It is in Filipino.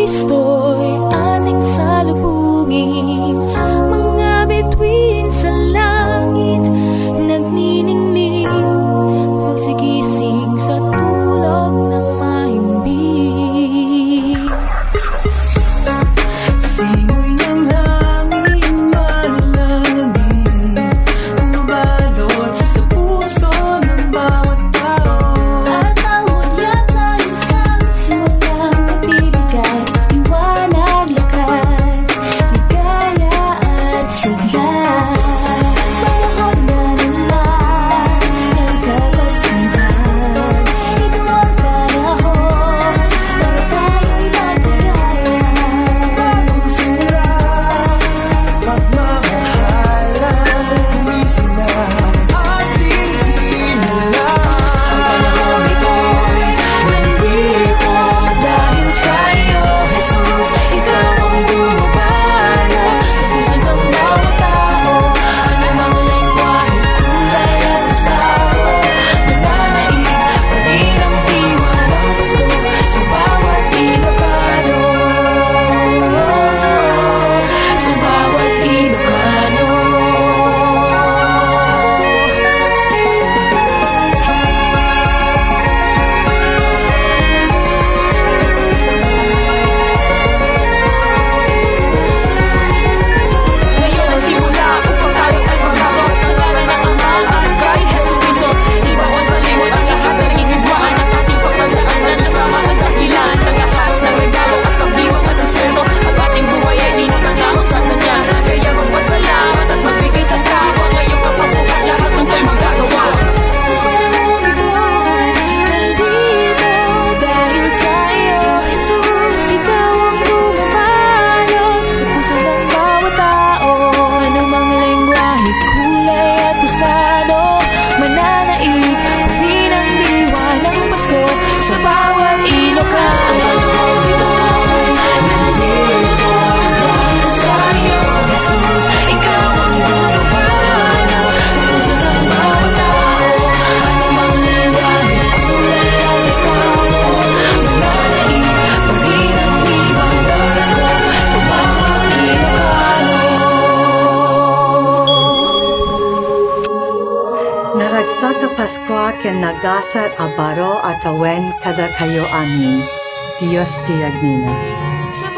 Kristo'y ating salubungin. Mga bituin sa langit nagniningning, magsigising sa tulog ng mahimbing. Simoy ng hangin malamig, bumabalot sa puso ng bawat tao. At ang hudyat ng isang simulang pagbibigay, liwanag, lakas, ligaya at sigla. Panahon na naman ng kapastihan, ito ang panahon para tayo'y magpagaya. Bagong simula, pagmamahalan, gumising na ating simula. Ang panahon ito'y nandito dahil sa'yo, Jesus. Ikaw ang bumabana sa puso ng bawat tao. Anumang lengguwahe, kulay at estado, nananaig pa rin ang diwa ng Pasko sa bawat Ilocano. Sa bawat Ilocano. Ngayon ang simula upang tayo ay magbago sa ngalan ng Ama at kay Hesus Kristo. Ibaon sa limot ang lahat ng hihigwaan at ating pagdadaanan kasama ang dahilan ng lahat ng regalo at pagdiwang at respeto. Ang ating buhay ay inutang lamang sa Kanya. Kaya magpasalamat at magbigay sa kapwa. Ngayong kapasukan lahat ng tayo magagawa. Ang panahon ito'y nandito dahil sa'yo, Jesus. Ikaw ang bumabalot sa puso ng bawat tao. Anumang lengguwahe, kulay at estado, mananaig pa rin ang diwa ng Pasko sa bawat Ilocano. Ang panahon ito'y nandito dahil sa'yo, Jesus. Ikaw ang bumabalot sa puso ng bawat tao. Anumang lengguwahe, kulay at estado, mananaig pa rin ang diwa ng Pasko sa bawat Ilocano. Naragsak na Paskwa ken nagasat a baro at awen kada kayo amin. Dios ti Agnina. Sa